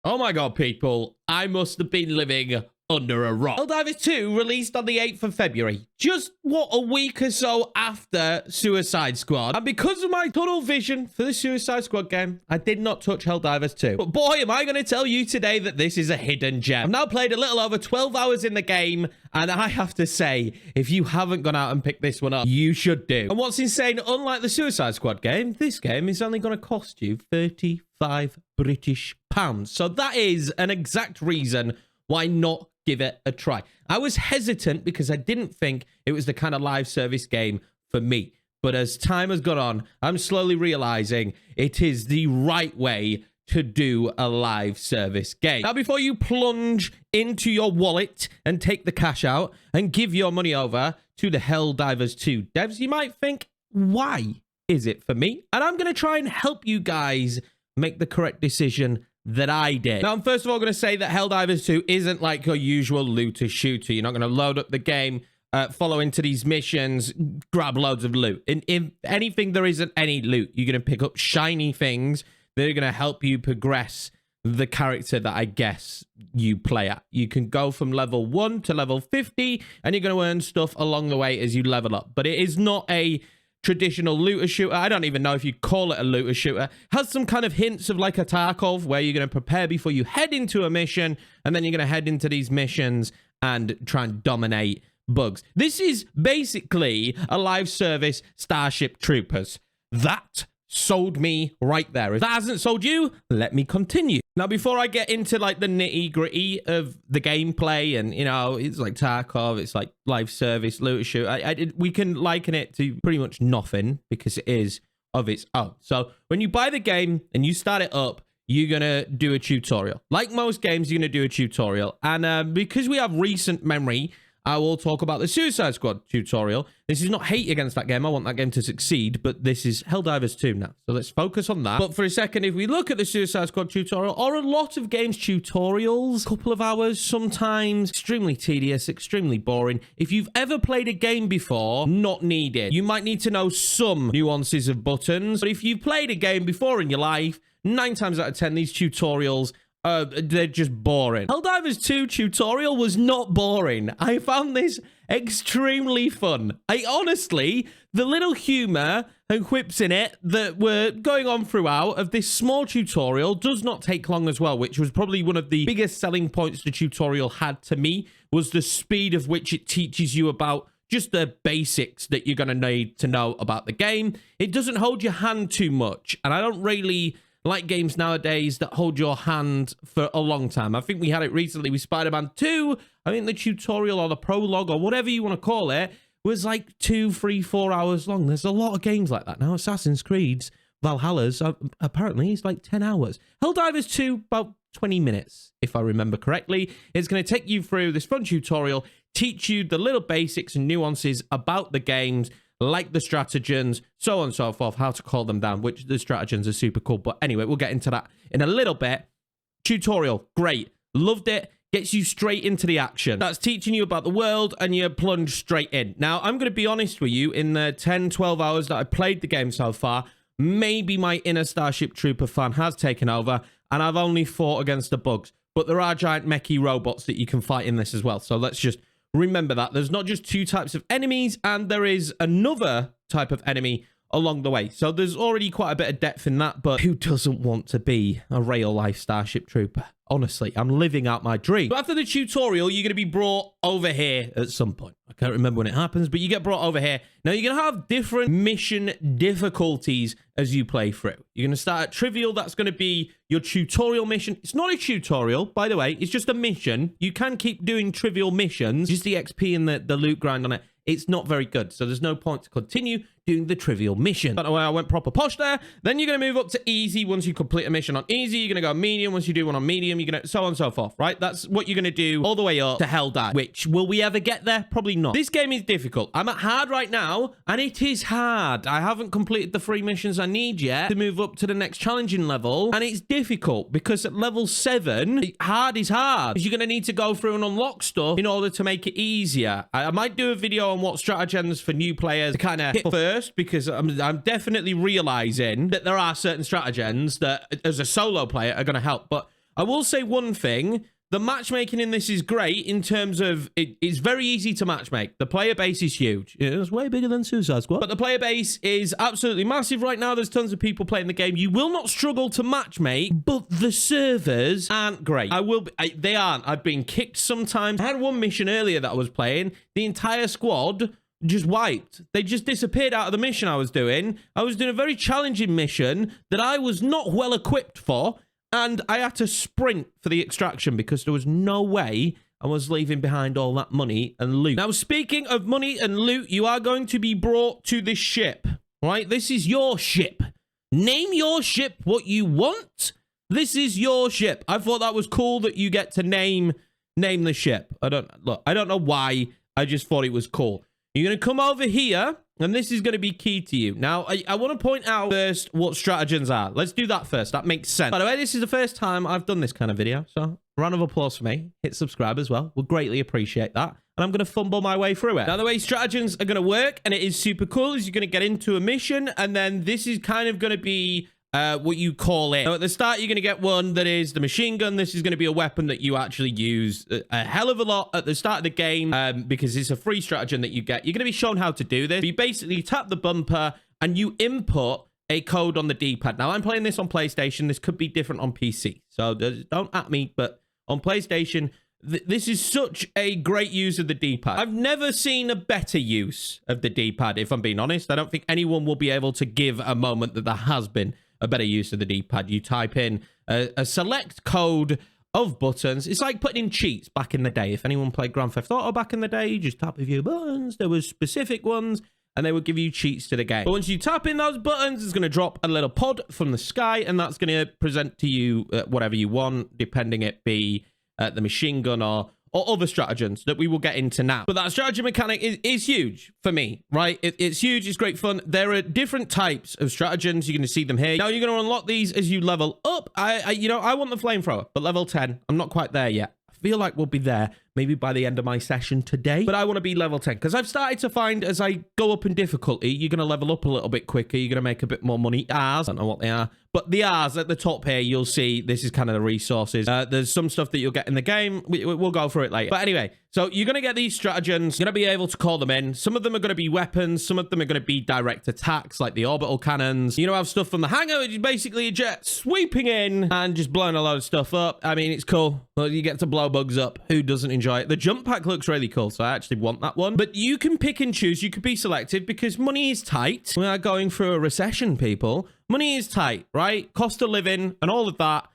Oh my god, people. I must have been living under a rock. Helldivers 2 released on the 8th of February. Just, a week or so after Suicide Squad. And because of my tunnel vision for the Suicide Squad game, I did not touch Helldivers 2. But boy, am I going to tell you today that this is a hidden gem. I've now played a little over 12 hours in the game, and I have to say, if you haven't gone out and picked this one up, you should do. And what's insane, unlike the Suicide Squad game, this game is only going to cost you £35. So that is an exact reason why not give it a try. I was hesitant because I didn't think it was the kind of live service game for me. But as time has gone on, I'm slowly realizing it is the right way to do a live service game. Now, before you plunge into your wallet and take the cash out and give your money over to the Helldivers 2 devs, you might think, why is it for me? And I'm going to try and help you guys make the correct decision that I did. Now, I'm first of all going to say that Helldivers 2 isn't like your usual looter shooter. You're not going to load up the game, follow into these missions, grab loads of loot. And if anything, there isn't any loot. You're going to pick up shiny things that are going to help you progress the character that I guess you play at. You can go from level 1 to level 50, and you're going to earn stuff along the way as you level up. But it is not a traditional looter shooter. I don't even know if you call it a looter shooter. Has some kind of hints of like a Tarkov, where you're going to prepare before you head into a mission, and then you're going to head into these missions and try and dominate bugs. This is basically a live service Starship Troopers. That sold me right there. If that hasn't sold you, let me continue. Now, before I get into like the nitty gritty of the gameplay and, you know, it's like Tarkov, it's like live service looter shooter, we can liken it to pretty much nothing because it is of its own. So when you buy the game and you start it up, you're going to do a tutorial. Like most games, you're going to do a tutorial. And because we have recent memory, I will talk about the Suicide Squad tutorial. This is not hate against that game. I want that game to succeed, but this is Helldivers 2 now. So let's focus on that. But for a second, if we look at the Suicide Squad tutorial, or a lot of games tutorials, a couple of hours, sometimes extremely tedious, extremely boring. If you've ever played a game before, not needed. You might need to know some nuances of buttons, but if you've played a game before in your life, 9 times out of 10, these tutorials, they're just boring. Helldivers 2 tutorial was not boring. I found this extremely fun. Honestly, the little humor and quips in it that were going on throughout of this small tutorial does not take long as well, which was probably one of the biggest selling points the tutorial had to me, was the speed of which it teaches you about just the basics that you're going to need to know about the game. It doesn't hold your hand too much, and I don't really like games nowadays that hold your hand for a long time. I think we had it recently with Spider-Man 2. I think the tutorial or the prologue or whatever you want to call it was like 2, 3, 4 hours long. There's a lot of games like that now. Assassin's Creed's, Valhalla's, apparently it's like 10 hours. Helldivers 2, about 20 minutes, if I remember correctly. It's going to take you through this fun tutorial, teach you the little basics and nuances about the games, like the stratagens, so on and so forth, how to call them down, which the stratagens are super cool. But anyway, we'll get into that in a little bit. Tutorial, great. Loved it. Gets you straight into the action. That's teaching you about the world, and you plunge straight in. Now, I'm going to be honest with you, in the 10, 12 hours that I played the game so far, maybe my inner Starship Trooper fan has taken over, and I've only fought against the bugs. But there are giant mechy robots that you can fight in this as well. So let's just remember that there's not just 2 types of enemies, and there is another type of enemy along the way. So there's already quite a bit of depth in that, but who doesn't want to be a real life Starship Trooper? Honestly, I'm living out my dream. So after the tutorial, you're going to be brought over here at some point. I can't remember when it happens, but you get brought over here. Now, you're going to have different mission difficulties as you play through. You're going to start at trivial. That's going to be your tutorial mission. It's not a tutorial, by the way. It's just a mission. You can keep doing trivial missions. Just the XP and the loot grind on it. It's not very good, so there's no point to continue doing the trivial mission. Don't know why I went proper posh there. Then you're going to move up to easy once you complete a mission on easy. You're going to go medium once you do one on medium. You're going to so on and so forth, right? That's what you're going to do all the way up to Helldivers, which will we ever get there? Probably not. This game is difficult. I'm at hard right now, and it is hard. I haven't completed the 3 missions I need yet to move up to the next challenging level, and it's difficult because at level 7, hard is hard. Because you're going to need to go through and unlock stuff in order to make it easier. I might do a video on what stratagems for new players to kind of hit first, because I'm definitely realizing that there are certain stratagems that as a solo player are going to help. But I will say one thing. The matchmaking in this is great in terms of it's very easy to matchmake. The player base is huge. It's way bigger than Suicide Squad. But the player base is absolutely massive right now. There's tons of people playing the game. You will not struggle to matchmake, but the servers aren't great. They aren't. I've been kicked sometimes. I had one mission earlier that I was playing. The entire squad just wiped. They just disappeared out of the mission I was doing. I was doing a very challenging mission that I was not well equipped for. And I had to sprint for the extraction because there was no way I was leaving behind all that money and loot. Now, speaking of money and loot, you are going to be brought to this ship, right? This is your ship. Name your ship what you want. This is your ship. I thought that was cool that you get to name the ship. I don't know why. I just thought it was cool. You're going to come over here, and this is going to be key to you. Now, I want to point out first what stratagems are. Let's do that first. That makes sense. By the way, this is the first time I've done this kind of video, so round of applause for me. Hit subscribe as well. We'll greatly appreciate that. And I'm going to fumble my way through it. Now, the way stratagems are going to work, and it is super cool, is you're going to get into a mission, and then this is kind of going to be what you call it. Now, at the start, you're going to get one that is the machine gun. This is going to be a weapon that you actually use a hell of a lot at the start of the game because it's a free stratagem that you get. You're going to be shown how to do this. You basically tap the bumper and you input a code on the D-pad. Now, I'm playing this on PlayStation. This could be different on PC. So don't at me, but on PlayStation, this is such a great use of the D-pad. I've never seen a better use of the D-pad, if I'm being honest. I don't think anyone will be able to give a moment that there has been a better use of the D-pad. You type in a select code of buttons. It's like putting in cheats back in the day. If anyone played Grand Theft Auto back in the day, you just tap a few buttons. There was specific ones, and they would give you cheats to the game. But once you tap in those buttons, it's going to drop a little pod from the sky, and that's going to present to you whatever you want, depending it be the machine gun or other stratagems that we will get into now. But that strategy mechanic is huge for me, right? It's huge. It's great fun. There are different types of stratagems. You're going to see them here. Now, you're going to unlock these as you level up. I want the flamethrower, but level 10, I'm not quite there yet. I feel like we'll be there maybe by the end of my session today, but I want to be level 10 because I've started to find as I go up in difficulty, you're going to level up a little bit quicker. You're going to make a bit more money. R's, I don't know what they are, but the R's at the top here, you'll see this is kind of the resources. There's some stuff that you'll get in the game. We'll go through it later. But anyway, so you're going to get these stratagems. You're going to be able to call them in. Some of them are going to be weapons. Some of them are going to be direct attacks like the orbital cannons. You know, have stuff from the hangar, which is basically a jet sweeping in and just blowing a load of stuff up. I mean, it's cool. Well, you get to blow bugs up. Who doesn't enjoy it? The jump pack looks really cool, so I actually want that one. But you can pick and choose. You could be selective because money is tight. We are going through a recession, people. Money is tight, right? Cost of living and all of that.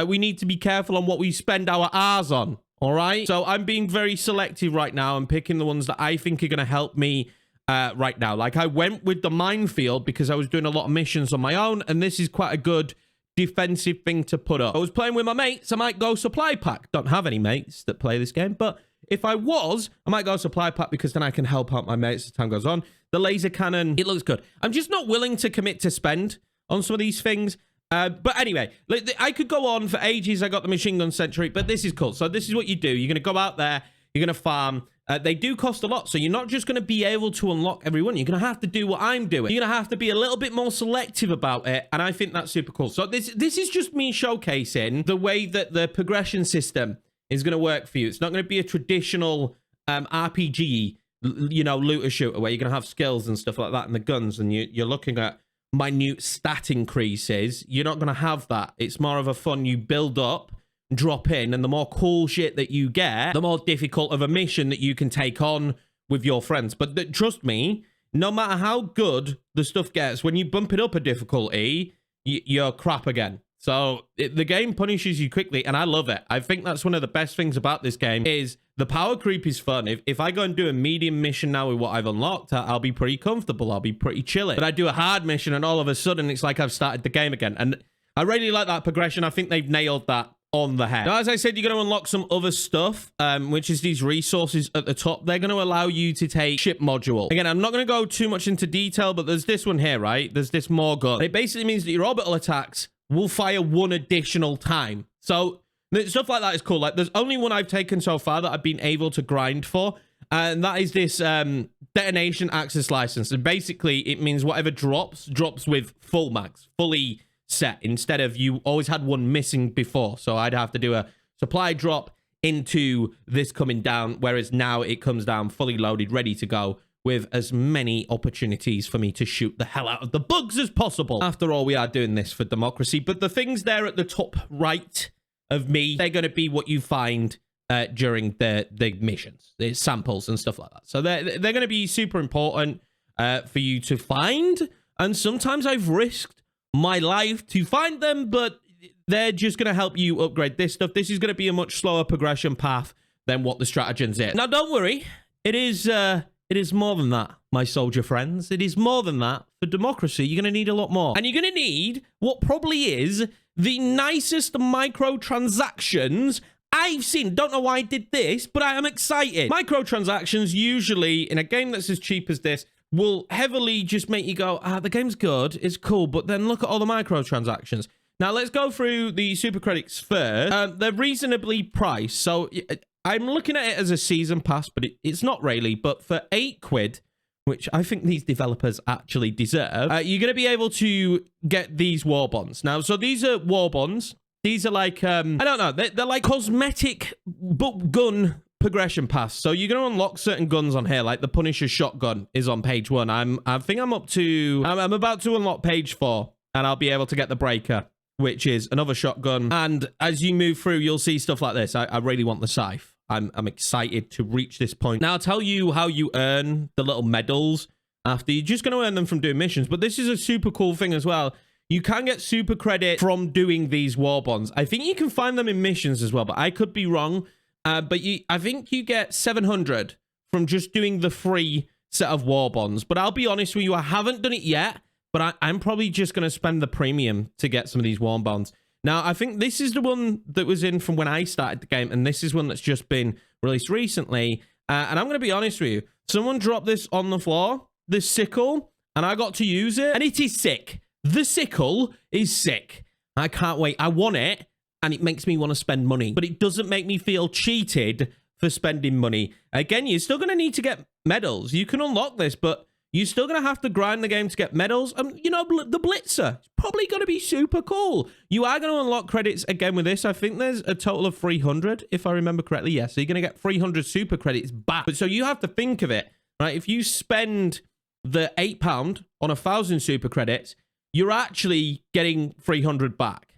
We need to be careful on what we spend our R's on, all right? So I'm being very selective right now and picking the ones that I think are going to help me right now. Like I went with the minefield because I was doing a lot of missions on my own, and this is quite a good defensive thing to put up. I was playing with my mates. I might go supply pack. Don't have any mates that play this game, but if I was, I might go supply pack because then I can help out my mates as time goes on. The laser cannon, it looks good. I'm just not willing to commit to spend on some of these things. But anyway, I could go on for ages. I got the machine gun century, but this is cool. So this is what you do. You're going to go out there. You're going to farm. They do cost a lot, so you're not just going to be able to unlock everyone. You're going to have to do what I'm doing. You're going to have to be a little bit more selective about it, and I think that's super cool. So this is just me showcasing the way that the progression system is going to work for you. It's not going to be a traditional RPG, you know, looter shooter where you're going to have skills and stuff like that and the guns, and you're looking at minute stat increases. You're not going to have that. It's more of a fun, you build up, drop in, and the more cool shit that you get, the more difficult of a mission that you can take on with your friends. But trust me, no matter how good the stuff gets, when you bump it up a difficulty, you're crap again. So the game punishes you quickly, and I love it. I think that's one of the best things about this game is the power creep is fun. If I go and do a medium mission now with what I've unlocked, I'll be pretty comfortable. I'll be pretty chilling. But I do a hard mission, and all of a sudden, it's like I've started the game again. And I really like that progression. I think they've nailed that on the head. Now, as I said, you're going to unlock some other stuff, which is these resources at the top. They're going to allow you to take ship module. Again, I'm not going to go too much into detail, but there's this one here, right? There's this more gun. It basically means that your orbital attacks will fire one additional time. So stuff like that is cool. Like there's only one I've taken so far that I've been able to grind for, and that is this detonation access license. And basically it means whatever drops with full mags, fully set instead of you always had one missing before. So I'd have to do a supply drop into this coming down, whereas now it comes down fully loaded, ready to go, with as many opportunities for me to shoot the hell out of the bugs as possible. After all, we are doing this for democracy, but the things there at the top right of me, they're going to be what you find during the missions, the samples and stuff like that. So they're going to be super important for you to find, and sometimes I've risked my life to find them, but they're just going to help you upgrade this stuff. This is going to be a much slower progression path than what the stratagems is. Now, don't worry. It is more than that, my soldier friends. It is more than that. For democracy, you're going to need a lot more. And you're going to need what probably is the nicest microtransactions I've seen. Don't know why I did this, but I am excited. Microtransactions usually, in a game that's as cheap as this, will heavily just make you go, the game's good, it's cool, but then look at all the microtransactions. Now, let's go through the super credits first. They're reasonably priced, so I'm looking at it as a season pass, but it's not really. But for £8, which I think these developers actually deserve, you're going to be able to get these war bonds. Now, so these are war bonds. These are like, I don't know, they're like cosmetic gun progression pass. So you're going to unlock certain guns on here, like the Punisher shotgun is on page 1. I think I'm about to unlock page 4, and I'll be able to get the breaker, which is another shotgun. And as you move through, you'll see stuff like this. I really want the scythe. I'm excited to reach this point. Now, I'll tell you how you earn the little medals after. You're just going to earn them from doing missions, but this is a super cool thing as well. You can get super credit from doing these war bonds. I think you can find them in missions as well, but I could be wrong. But I think you get 700 from just doing the free set of war bonds. But I'll be honest with you, I haven't done it yet, but I'm probably just going to spend the premium to get some of these war bonds. Now, I think this is the one that was in from when I started the game, and this is one that's just been released recently. And I'm going to be honest with you. Someone dropped this on the floor, this sickle, and I got to use it, and it is sick. The sickle is sick. I can't wait. I want it, and it makes me want to spend money, but it doesn't make me feel cheated for spending money. Again, you're still going to need to get medals. You can unlock this, but you're still going to have to grind the game to get medals. You know, the Blitzer is probably going to be super cool. You are going to unlock credits again with this. I think there's a total of 300, if I remember correctly. Yes, so you're going to get 300 super credits back. But so you have to think of it, right? If you spend the £8 on 1,000 super credits, you're actually getting 300 back.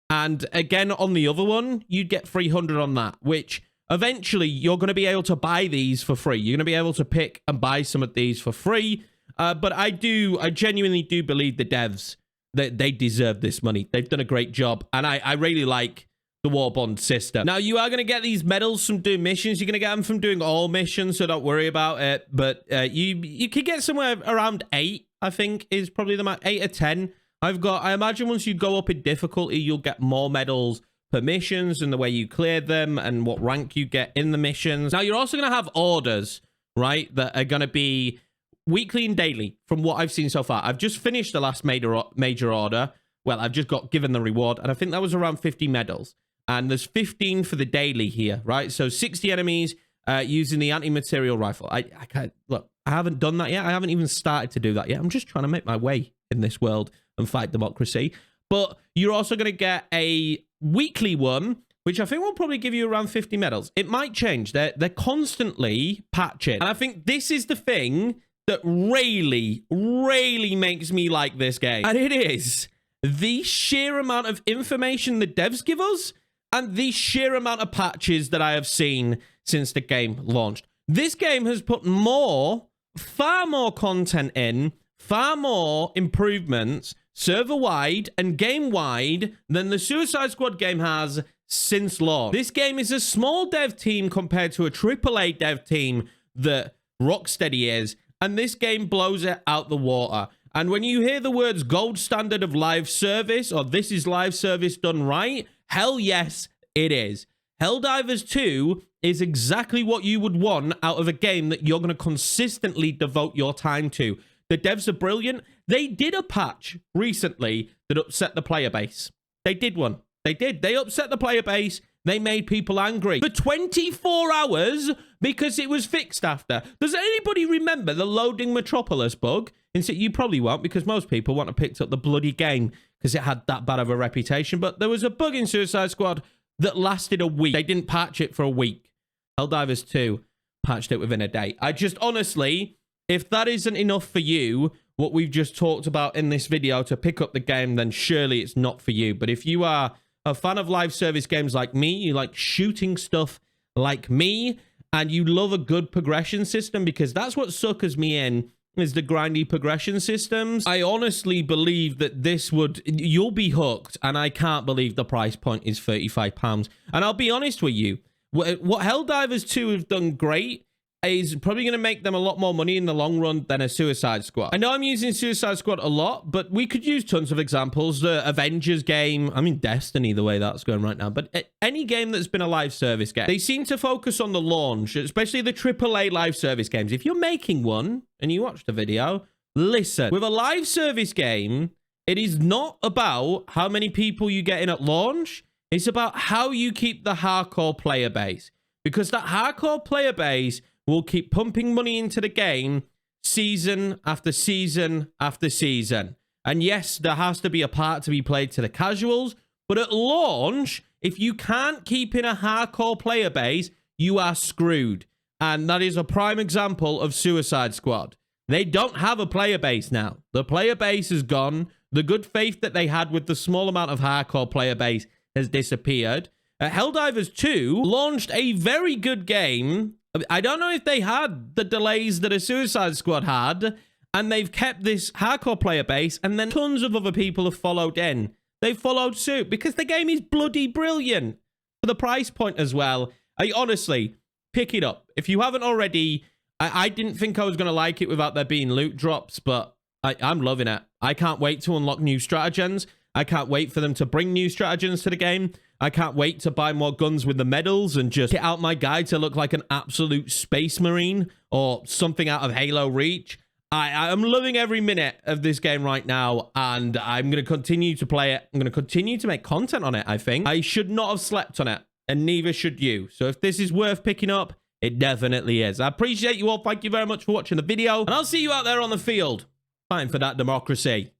And again, on the other one, you'd get 300 on that, which eventually you're going to be able to buy these for free. You're going to be able to pick and buy some of these for free. But I genuinely do believe the devs, that they deserve this money. They've done a great job. And I really like the war bond system. Now, you are going to get these medals from doing missions. You're going to get them from doing all missions, so don't worry about it. But you could get somewhere around 8, I think, is probably the max. 8 or 10. I imagine once you go up in difficulty, you'll get more medals per missions and the way you clear them and what rank you get in the missions. Now, you're also going to have orders, right, that are going to be weekly and daily from what I've seen so far. I've just finished the last major order. Well, I've just got given the reward, and I think that was around 50 medals. And there's 15 for the daily here, right? So 60 enemies using the anti-material rifle. I can't, look, I haven't done that yet. I haven't even started to do that yet. I'm just trying to make my way in this world and fight democracy. But you're also going to get a weekly one, which I think will probably give you around 50 medals. It might change. They're constantly patching. And I think this is the thing that really, really makes me like this game. And it is the sheer amount of information the devs give us and the sheer amount of patches that I have seen since the game launched. This game has put far more content in, far more improvements, server-wide and game-wide, than the Suicide Squad game has since launch. This game is a small dev team compared to a AAA dev team that Rocksteady is, and this game blows it out the water. And when you hear the words gold standard of live service, or this is live service done right, hell yes, it is. Helldivers 2 is exactly what you would want out of a game that you're going to consistently devote your time to. The devs are brilliant. They did a patch recently that upset the player base. They did one. They did. They upset the player base they made people angry for 24 hours because it was fixed after. Does anybody remember the loading Metropolis bug? You probably won't, because most people won't have picked up the bloody game because it had that bad of a reputation. But there was a bug in Suicide Squad that lasted a week. They didn't patch it for a week. Helldivers 2 patched it within a day. I just honestly, if that isn't enough for you, what we've just talked about in this video to pick up the game, then surely it's not for you. But if you are a fan of live service games like me, you like shooting stuff like me, and you love a good progression system, because that's what suckers me in, is the grindy progression systems. I honestly believe that this would, you'll be hooked, and I can't believe the price point is £35. And I'll be honest with you, what Helldivers 2 have done great is probably going to make them a lot more money in the long run than a Suicide Squad. I know I'm using Suicide Squad a lot, but we could use tons of examples. The Avengers game, I mean Destiny, the way that's going right now, but any game that's been a live service game, they seem to focus on the launch, especially the AAA live service games. If you're making one and you watch the video, listen. With a live service game, it is not about how many people you get in at launch. It's about how you keep the hardcore player base, because that hardcore player base will keep pumping money into the game season after season after season. And yes, there has to be a part to be played to the casuals, but at launch, if you can't keep in a hardcore player base, you are screwed. And that is a prime example of Suicide Squad. They don't have a player base now. The player base is gone. The good faith that they had with the small amount of hardcore player base has disappeared. Helldivers 2 launched a very good game. I don't know if they had the delays that a Suicide Squad had, and they've kept this hardcore player base, and then tons of other people have followed in. They've followed suit because the game is bloody brilliant for the price point as well. I honestly, pick it up. If you haven't already, I didn't think I was going to like it without there being loot drops, but I'm loving it. I can't wait to unlock new stratagems. I can't wait for them to bring new stratagems to the game. I can't wait to buy more guns with the medals and just get out my guy to look like an absolute space marine or something out of Halo Reach. I'm loving every minute of this game right now, and I'm going to continue to play it. I'm going to continue to make content on it, I think. I should not have slept on it, and neither should you. So if this is worth picking up, it definitely is. I appreciate you all. Thank you very much for watching the video, and I'll see you out there on the field fighting for that democracy.